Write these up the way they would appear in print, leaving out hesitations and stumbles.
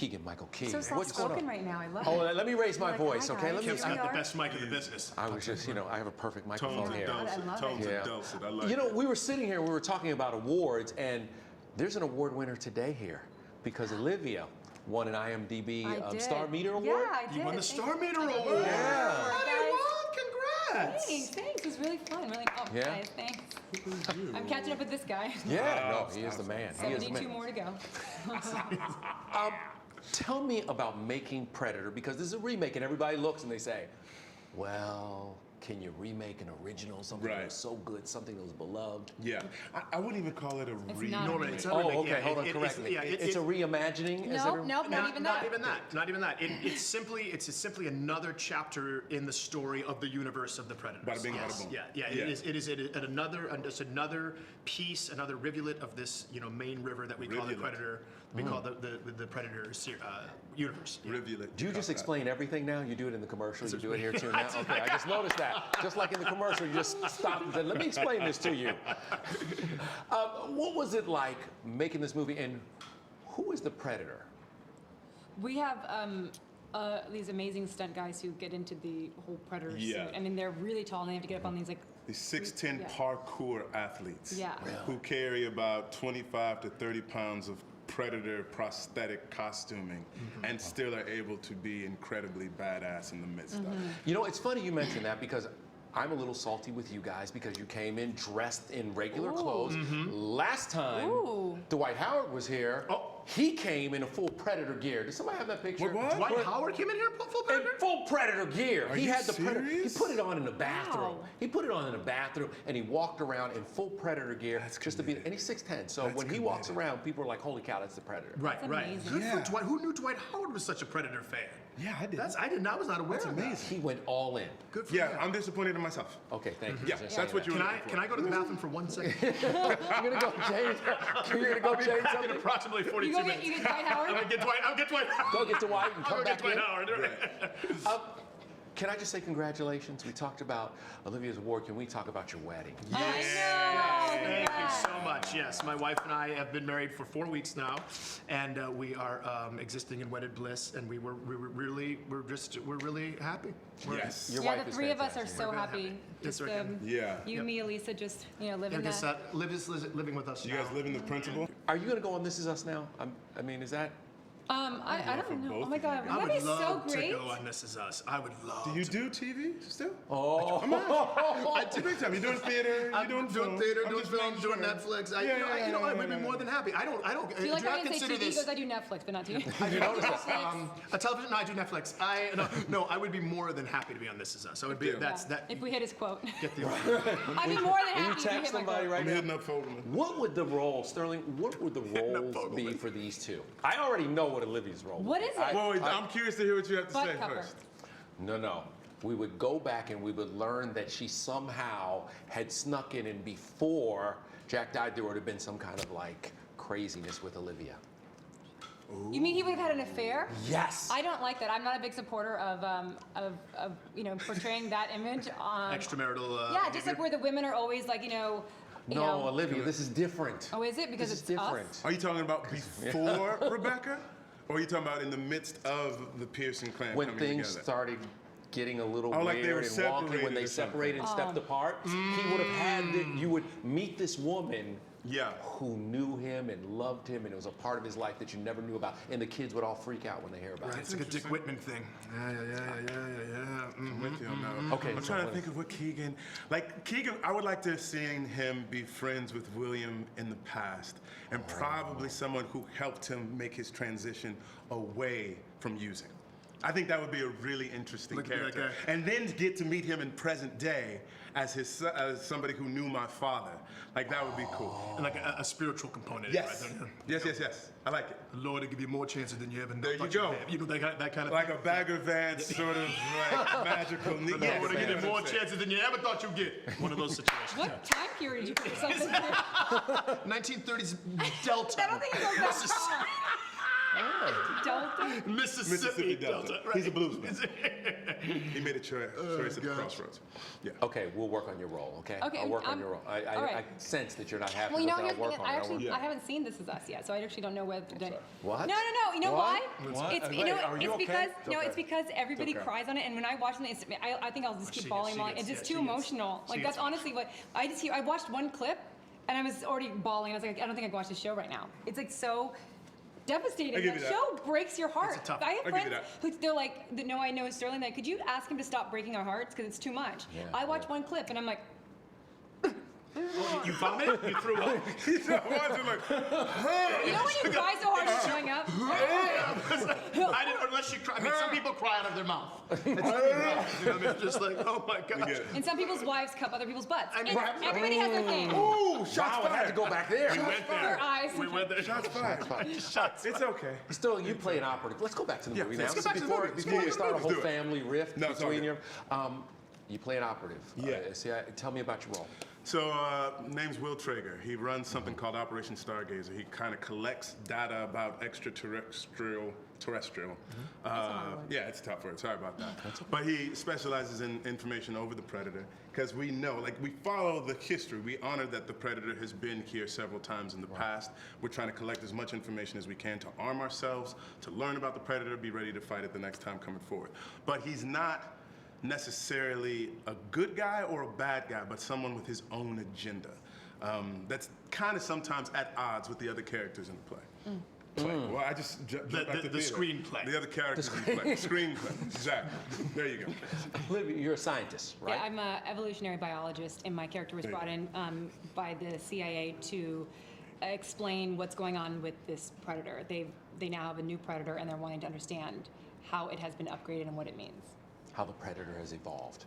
Keegan-Michael Key. So soft-spoken right now. I love it. Oh, let me raise my Like, voice, hi, okay? guys. Let me. Kim's got the best mic in the business. I was just, I have a perfect microphone Tones here. and dulcet. I love Tones it. and dulcet. I like You know, it. we were sitting here, we were talking about awards, and there's an award winner today here because Olivia won an IMDb Star Meter Award. Yeah, I did. You won the Star Thank Meter you. Award. Yeah. Honey, well, congrats. Thanks. It was really fun. Really, Yeah? guys, thanks. I'm catching up with this guy. Yeah, no, he is the man. He is the 72 man. more to go. Tell me about making Predator, because this is a remake, and everybody looks and they say, well, can you remake an original, something that was so good, something that was beloved? Yeah, I wouldn't even call it a remake. not a remake. It's not a remake. Oh, okay, Yeah, hold on, correct me. It's a reimagining? Is it No, not even that. Not even that. Not even that. It's simply another chapter in the story of the universe of the Predators. Bada bing, Yes. bada boom. Yeah. It is another piece, another rivulet of this main river that we call the Rivulet. Predator. We call the Predator universe. Yeah. Rivulet. Do you just explain everything now? You do it in the commercial, you do it here too now? Okay, I just noticed that. Just like in the commercial, you just stopped and said, let me explain this to you. What was it like making this movie, and who is the Predator? We have these amazing stunt guys who get into the whole Predator suit. I mean, they're really tall, and they have to get up on these These 6'10" parkour athletes Yeah. who carry about 25 to 30 pounds of Predator prosthetic costuming and still are able to be incredibly badass in the midst of it. You know, it's funny you mention that because I'm a little salty with you guys because you came in dressed in regular clothes. Last time Dwight Howard was here, he came in a full Predator gear. Does somebody have that picture? What? Dwight Howard came in here full Predator? In full Predator gear. Are He you had the Predator. He serious? put it on in the bathroom. Wow. He put it on in the bathroom, and he walked around in full Predator gear just to be. And he's 6'10", so when he walks around, people are like, "Holy cow, that's the Predator." Right. amazing. Good for Dwight. Who knew Dwight Howard was such a Predator fan? Yeah, I did. I was not aware of that. He went all in. Good for Yeah, him. I'm disappointed in myself. Okay, thank you. Yeah, for that's saying what you that. were Can I go to the bathroom for 1 second? You're gonna go change. You're gonna go change In something. approximately 42 You go minutes. get Dwight Howard? I'll get Dwight Howard. Go get Dwight and I'll come go back get Dwight in. Howard. Can I just say congratulations? We talked about Olivia's award. Can we talk about your wedding? I know. Thank you Congrats. so much. Yes, my wife and I have been married for 4 weeks now, and we are existing in wedded bliss, and we're really happy. Yes. Your Yeah, wife the is three of us are fantastic. so We're real happy. happy. Just Yes, we're Yeah. you, me, Elisa, just living Guess that. Liv is living with us You now. guys live in the principal? Are you gonna go on This Is Us now? I mean, is that? I for don't know. both Oh my of God, you I that'd would be so love to great. go on This Is Us. I would love Do you to. do TV still? Oh, Big time. You're doing theater. I'm You're doing film. theater, I'm doing just film, making doing sure. Netflix. I would be more than happy. I don't. Do you like how I didn't say consider TV? He this. goes, I do Netflix, but not TV. I do notice Netflix. A television? No, I do Netflix. No, I would be more than happy to be on This Is Us. I would be. That's that. If we hit his quote. Get the. I'd be more than Can happy you if you text hit my somebody quote. right I'm now? hitting up Fogelman. What would the role, Sterling? What would the roles Fogelman. be for these two? I already know what Olivia's role. What is it? Wait, I'm curious to hear what you have to Butt say cover. first. No. We would go back and we would learn that she somehow had snuck in, and before Jack died, there would have been some kind of like craziness with Olivia. You mean he would have had an affair? Yes. I don't like that. I'm not a big supporter of portraying that image on. Extramarital. Yeah, just like where the women are always like, No, know. Olivia, this is different. Oh, is it? Because This is it's different. us? Are you talking about before Rebecca? Or are you talking about in the midst of the Pearson clan When coming things together? started getting a little Oh, like they weird were and wonky, when separated they or something. separated and stepped apart, he would have had you would meet this woman who knew him and loved him, and it was a part of his life that you never knew about, and the kids would all freak out when they hear about Right, it. it's like a Dick Whitman thing. Yeah. I'm with you on that one. Okay, I'm so trying to what think of what Keegan, I would like to have seen him be friends with William in the past, and probably someone who helped him make his transition away from using. I think that would be a really interesting Look at that character. guy. And then get to meet him in present day as as somebody who knew my father. Like, that would be cool. And like a spiritual component. Yes. Right? Yes. I like it. The Lord will give you more chances than you ever know. There you thought go. had. You know that kind of. Like a Bagger Vance sort of like magical. The Lord will give you more chances than you ever thought you'd get. One of those situations. What time period did you put yourself in? 1930s Delta. I don't think it goes that far. Delta? Mississippi Delta. Right. He's a bluesman. He made a choice at the crossroads. Yeah. Okay, we'll work on your role, okay? Okay, I'll work on your role. I right. sense that you're not happy Well, you with know, it. here's I'll the work thing. on it. I haven't seen This Is Us yet, so I actually don't know whether to. What? No. You know What? why? What? It's Wait, are you okay? because It's okay. it's because everybody okay. cries on it, and when I watch it, I think I'll just keep She bawling. gets- It's just she too gets- emotional. she Like gets that's honestly what I watched one clip, and I was already bawling. I was like, I don't think I can watch this show right now. It's like so devastating. I give That you that. show breaks your heart. tough- I have I'll give you friends who they're like, no, I know Sterling. Like, could you ask him to stop breaking our hearts because it's too much? Yeah, I watched one clip, and I'm like. You vomited? You threw up? He's not watching like, You know when you cry so hard you're showing up? I didn't, unless you cry. I mean, some people cry out of their mouth. It's not even that. You know, they're just like, oh my we gosh. get it. And some people's wives cup other people's butts. I mean, And everybody has their thing. Ooh, shots Wow, I had to fired. go back there. We went there. Their eyes. We went there. Shots fired. Shots It's okay. Still, you play an operative. Let's go back to the Yeah, movie now. let's go back to the before movie. before we Let's start a do whole it. family rift No, it's all between you. good. You play an operative. Yeah. Tell me about your role. So, name's Will Traeger. He runs something called Operation Stargazer. He kind of collects data about terrestrial. Yeah, it's a tough word. Sorry about that. But he specializes in information over the Predator because we know, like, we follow the history. We honor that the Predator has been here several times in the past. We're trying to collect as much information as we can to arm ourselves, to learn about the Predator, be ready to fight it the next time coming forward. But he's not necessarily a good guy or a bad guy, but someone with his own agenda. That's kind of sometimes at odds with the other characters in the play. Well, I just jumped back to the theater. screenplay. The other characters in the play. Screenplay. Exactly. There you go. Olivia, you're a scientist, right? Yeah, I'm an evolutionary biologist, and my character was brought in by the CIA to explain what's going on with this predator. They now have a new predator, and they're wanting to understand how it has been upgraded and what it means. How the Predator has evolved.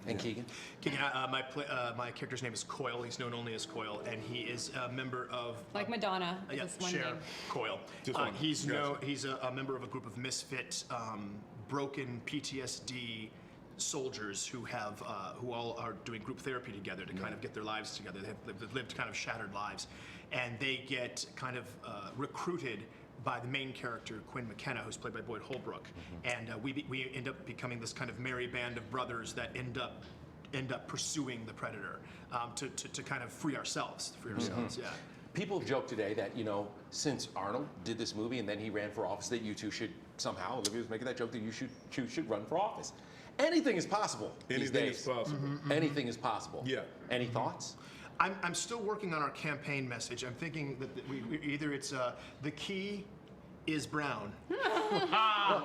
And Keegan? Keegan, my character's name is Coyle. He's known only as Coyle, and he is a member of Like Madonna, yeah, this one Cher name. Coyle. Just one. He's Gotcha. he's a member of a group of misfit, broken PTSD soldiers who have who all are doing group therapy together to kind of get their lives together. They've lived kind of shattered lives, and they get kind of recruited by the main character, Quinn McKenna, who's played by Boyd Holbrook. And we end up becoming this kind of merry band of brothers that end up pursuing the Predator to kind of free ourselves. Yeah. People have joked today that, since Arnold did this movie and then he ran for office, that you two should somehow, Olivia was making that joke, that you should run for office. Anything is possible these Anything days. is possible. Anything is possible. Yeah. Any thoughts? I'm still working on our campaign message. I'm thinking that we either it's the key is brown,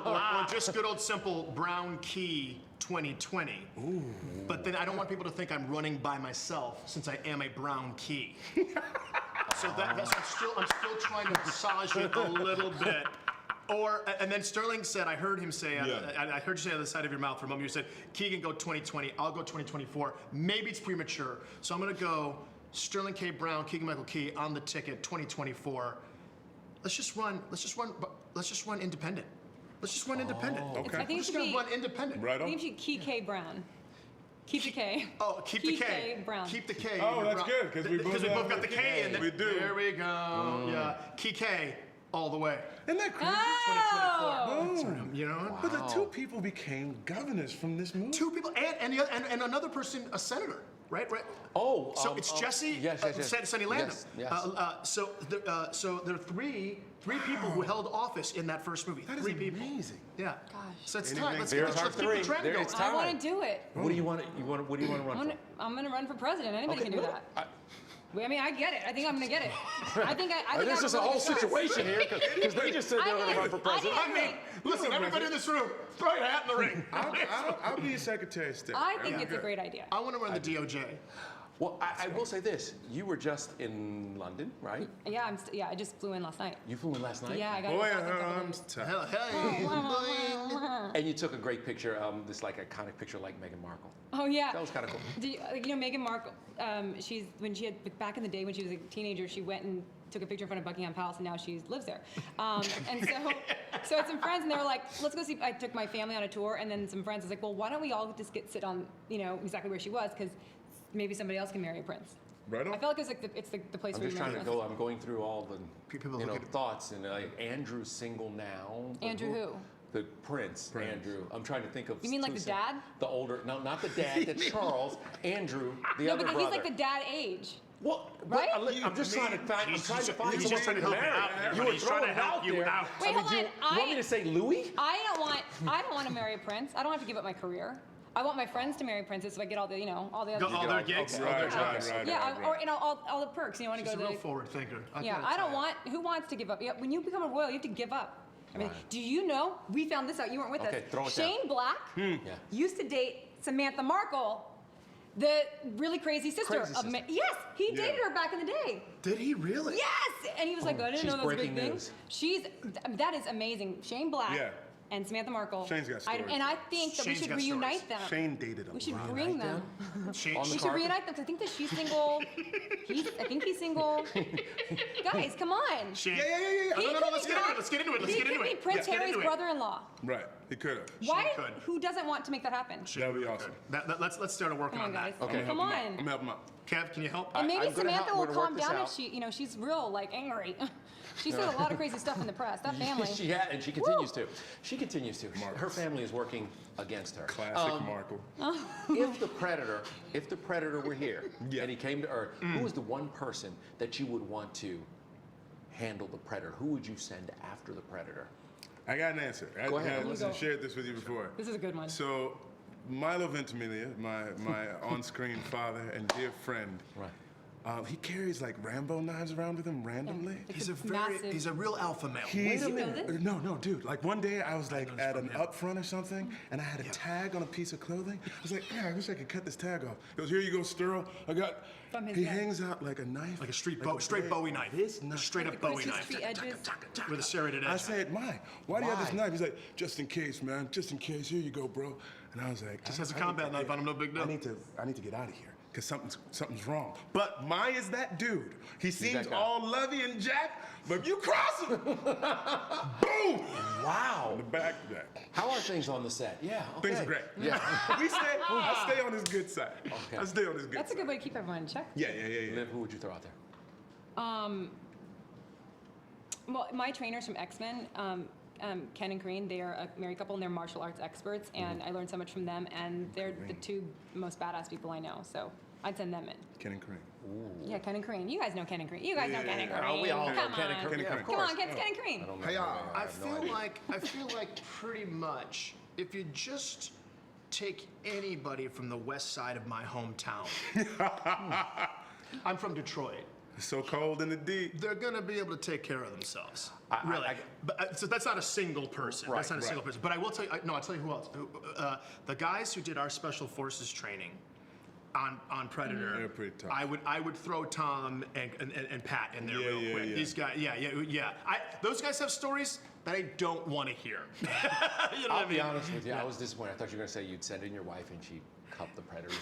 or just good old simple brown key 2020. Ooh. But then I don't want people to think I'm running by myself since I am a brown key. So that's I'm still trying to massage it a little bit. And then Sterling said, I heard him say, I heard you say on the side of your mouth for a moment, you said, Keegan, go 2020, I'll go 2024. Maybe it's premature. So I'm gonna go Sterling K. Brown, Keegan-Michael Key on the ticket, 2024. Let's just run independent. Let's just run independent. Okay. I think We're it just should gonna be. run independent. Right I on. think it should be Key K Brown. Keep the K. Oh, keep the K. Brown. Keep the K. Oh, in your that's brown. good, 'cause we both have got the the K K. in there. We do. There we go. Yeah. Key K all the way. Isn't that crazy? Oh! 2024. You know? But the two people became governors from this movie. Two people, and another person, a senator, right? Oh, So it's Jesse, yes. Sonny Landham. Yes. So there are three people who held office in that first movie. That is Three people. amazing. Yeah. Gosh. So it's Anything time. Let's There's keep our the three. trend There going. it's I time. want to do it. What do you want to run for? I'm going to run for president. Anybody can do well, that. I mean, I get it. I think I'm going to get it. I think There's I just a have whole really good shot. situation here because they just said they were going to run for president. I mean, listen, everybody in this room, throw your hat in the ring. I'll be your Secretary of State. I think it's a great idea. I want to run the DOJ. Well, I will say this: you were just in London, right? Yeah, I just flew in last night. You flew in last night. Yeah, I got Boy, it. her arms tight. Hell, hey. And you took a great picture, this like iconic picture like Meghan Markle. Oh yeah. That was kind of cool. Do you know Meghan Markle? Back in the day when she was a teenager, she went and took a picture in front of Buckingham Palace, and now she lives there. And so I had some friends, and they were like, "Let's go see." I took my family on a tour, and then some friends was like, "Well, why don't we all just sit on, exactly where she was, because maybe somebody else can marry a prince." Right on. I feel like it's the place I'm where just you trying to remember go. I'm going through all the People you know, look at- thoughts, and Andrew's single now. But Andrew who? The Prince, Andrew. I'm trying to think of. You mean like two the dad? The older, no, not the dad. That's Charles. Andrew, the No, other but brother. he's like the dad age. Well, Right? I'm just trying to find. I'm trying to find he's someone just trying to for help you marry. out. You were He's trying throwing to it help out you there. out. Wait, hold do you on. want me to say Louis? I don't want to marry a prince. I don't have to give up my career. I want my friends to marry princes so I get all the, all the other. All their gigs, Okay. all their Right, jobs. right, Yeah, or all the perks. You want to She's go a to. real forward thinker. Yeah, I don't want. Who wants to give up? Yeah, when you become a royal, you have to give up. I mean, Right. do you know? We found this out. You weren't with Okay, us. throw it down. Shane Black Yeah. used to date Samantha Markle, the really crazy sister Crazy of. sister. Yes, he dated her back in the day. Did he really? Yes, and he was like, I didn't she's know that was a breaking big thing. news. That is amazing. Shane Black Yeah. and Samantha Markle. Shane's got stories. And I think that we Shane's should got reunite stories. them. Shane dated him. We should bring them. Shane, On the We should carpet? reunite them because I think that she's single. I think he's single. Guys, come on. Shane. Yeah. He No, could let's be get into Prin- it. Let's get into it. Let's he get into could it. be Prince Let's get Harry's into it. brother-in-law. Right. He could have. Why? could. Who doesn't want to make that happen? That'd be awesome. Let's start working Come on, on guys. that. Okay. Come I'm on. gonna help him out. Kev, can you help? And maybe I'm gonna Samantha help- will we're gonna work calm this down out. if she's real like angry. She said a lot of crazy stuff in the press. That family. She had, and she continues to. She continues to. Her family is working against her. Classic Markle. If the predator were here Yeah. and he came to Earth, who is the one person that you would want to handle the predator? Who would you send after the predator? I got an answer. Go ahead. I shared this with you before. This is a good one. So, Milo Ventimiglia, my on-screen father and dear friend, Right. he carries like Rambo knives around with him randomly. He's a massive. he's a real alpha male. He's, you know this? No, dude. Like one day I was like know this at from an him. upfront or something, and I had a tag on a piece of clothing. I was like, yeah, I wish I could cut this tag off. He goes, here you go, Sterl. I got. From his He neck. hangs out like a knife, Like a straight blade. Bowie knife. This knife. Straight up The Bowie Christmas knife. tree edges. With a serrated I edge. said, why do you have this Why? knife? He's like, just in case, man. Just in case. Here you go, bro. And I was like, Just has a I need combat to knife get- on him, no big deal. I need to get out of here because something's wrong. But Mai is that dude. He seems that guy. all lovey and jack, but if you cross him, boom, Wow. in the back there. How are things on the set? Yeah. Okay. Things are great. Yeah. I stay on his good side. Okay. I stay on his good That's a side. good way to keep everyone in check. Yeah. Liv, who would you throw out there? Well, my trainers from X-Men, Ken and Kareen, they are a married couple and they're martial arts experts, and I learned so much from them, and they're the two most badass people I know, so I'd send them in. Ken and Kareem. Yeah, Ken and Kareen. You guys know Ken and Kareen. You guys know Ken and Kareen. Oh, we all know Come Ken on. and Kareem. Yeah, of Come Come course. on, Ken and Kareen. I don't know. Hey, y'all. I have no idea. feel like pretty much if you just take anybody from the west side of my hometown. I'm from Detroit. It's so cold in the deep. They're gonna be able to take care of themselves. I- But so that's not a single person. Right, That's not a single right. person. But I will tell you. I'll tell you who else. The guys who did our special forces training on Predator. They're pretty tough. I would throw Tom and Pat in there Yeah, real yeah, quick. yeah. These guys. Yeah. Those guys have stories that I don't want to hear. You know what I I'll be mean? honest with you. I was disappointed. I thought you were going to say you'd send in your wife and she'd cup the predator.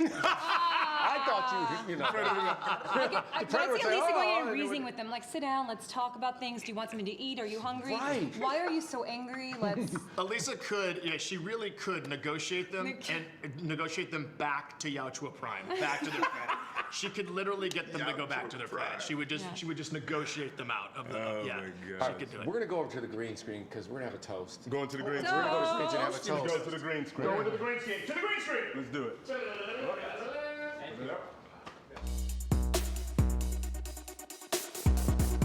I thought you know. But I predator would see say, Elisa "Oh, going I in and knew reasoning it." with them, like, sit down, let's talk about things. Do you want something to eat? Are you hungry? Right. Why are you so angry? Let's. Elisa could, she really could negotiate them and negotiate them back to Yaochua Prime, back to their planet. She could literally get them to go back to their planet. She would just negotiate them out of the. Oh yeah, my God. she could do it. We're going to go over to the green screen because we're going to have a toast. Going to the green No. screen. We're going to go to the screen and have a Let's toast. go to the green screen. Going to the green screen. To the green screen. Let's do it.